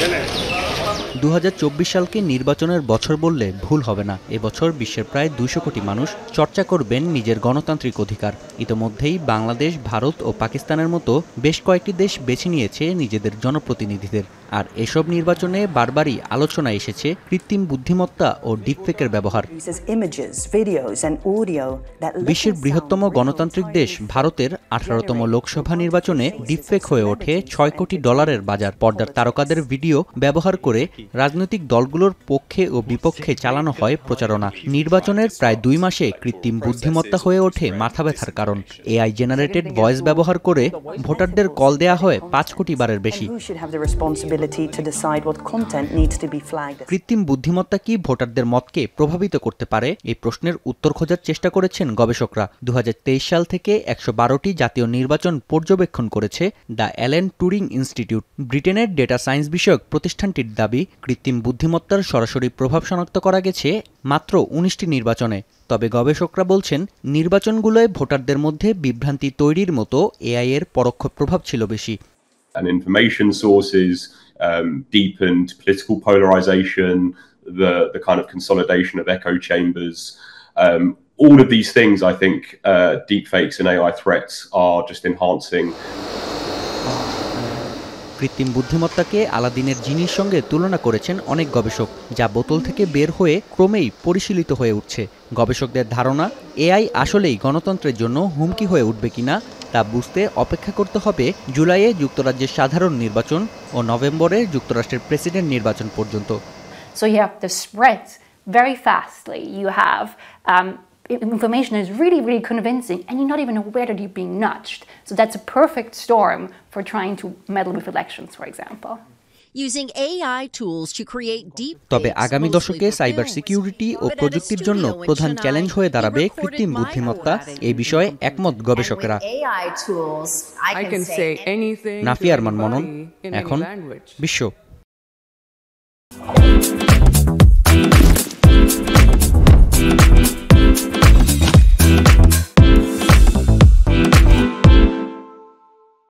2024 সালকে নির্বাচনের বছর বললে ভুল হবে না। এবছর বিশ্বের প্রায় 200 কোটি মানুষ চর্চা করবেন নিজের গণতান্ত্রিক অধিকার। ইতোমধ্যেই বাংলাদেশ, ভারত ও পাকিস্তানের মতো বেশ কয়েকটি দেশ বেছে নিয়েছে নিজেদের জনপ্রতিনিধিদের। আর এসব নির্বাচনে বারবারই আলোচনায় এসেছে কৃত্রিম বুদ্ধিমত্তা ও ডিপফেকের ব্যবহার। বিশ্বের বৃহত্তম গণতান্ত্রিক দেশ ভারতের 18তম লোকসভা নির্বাচনে ডিপফেক হয়ে ওঠে $6 কোটি বাজার। পর্দার তারকাদের ভিডিও ব্যবহার করে রাজনৈতিক দলগুলোর পক্ষে ও বিপক্ষে চালানো হয় প্রচারণা। নির্বাচনের প্রায় 2 মাসে কৃত্রিম বুদ্ধিমত্তা হয়ে ওঠে মাথা ব্যথার কারণ। এআই জেনারেটেড ভয়েস ব্যবহার করে ভোটারদের কল দেয়া হয় 5 কোটি বারের বেশি। কৃত্রিম বুদ্ধিমত্তা কি ভোটারদের মতকে প্রভাবিত করতে পারে? এই প্রশ্নের উত্তর খোঁজার চেষ্টা করেছেন গবেষকরা। 2023 সাল থেকে 112টি জাতীয় নির্বাচন পর্যবেক্ষণ করেছে দ্য অ্যালেন টুরিং ইনস্টিটিউট। ব্রিটেনের ডেটা সায়েন্স বিষয়ক প্রতিষ্ঠানটির দাবি, কৃত্রিম বুদ্ধিমত্তার সরাসরি প্রভাব শনাক্ত করা গেছে মাত্র 19টি নির্বাচনে। তবে গবেষকরা বলছেন, নির্বাচনগুলোয় ভোটারদের মধ্যে বিভ্রান্তি তৈরির মতো এআই এর পরোক্ষ প্রভাব ছিল বেশি। And information sources, deepened political polarization, the kind of consolidation of echo chambers. All of these things, I think, deepfakes and AI threats are just enhancing. কৃত্রিম বুদ্ধিমত্তাকে আলাদিনের জিনির সঙ্গে তুলনা করেছেন অনেক গবেষক, যা বোতল থেকে বের হয়ে ক্রমেই পরিশীলিত হয়ে উঠছে। গবেষকদের ধারণা, এআই আসলেই গণতন্ত্রের জন্য হুমকি হয়ে উঠবে কিনা তা বুঝতে অপেক্ষা করতে হবে জুলাইয়ে যুক্তরাজ্যের সাধারণ নির্বাচন ও নভেম্বরে যুক্তরাষ্ট্রের প্রেসিডেন্ট নির্বাচন পর্যন্ত। So you have the spread very fastly. You have information is really convincing, and you're not even aware that you're being nudged. So that's a perfect storm for trying to meddle with elections, for example. Using AI tools to create deep. তবে আগামী দশকে cyber security ও প্রযুক্তির জন্য প্রধান challenge হয়ে দাঁড়াবে কৃত্রিম বুদ্ধিমত্তা, এই বিষয়ে একমত গবেষকেরা। নাফিয়া আরমান মনন, এখন বিশ্ব।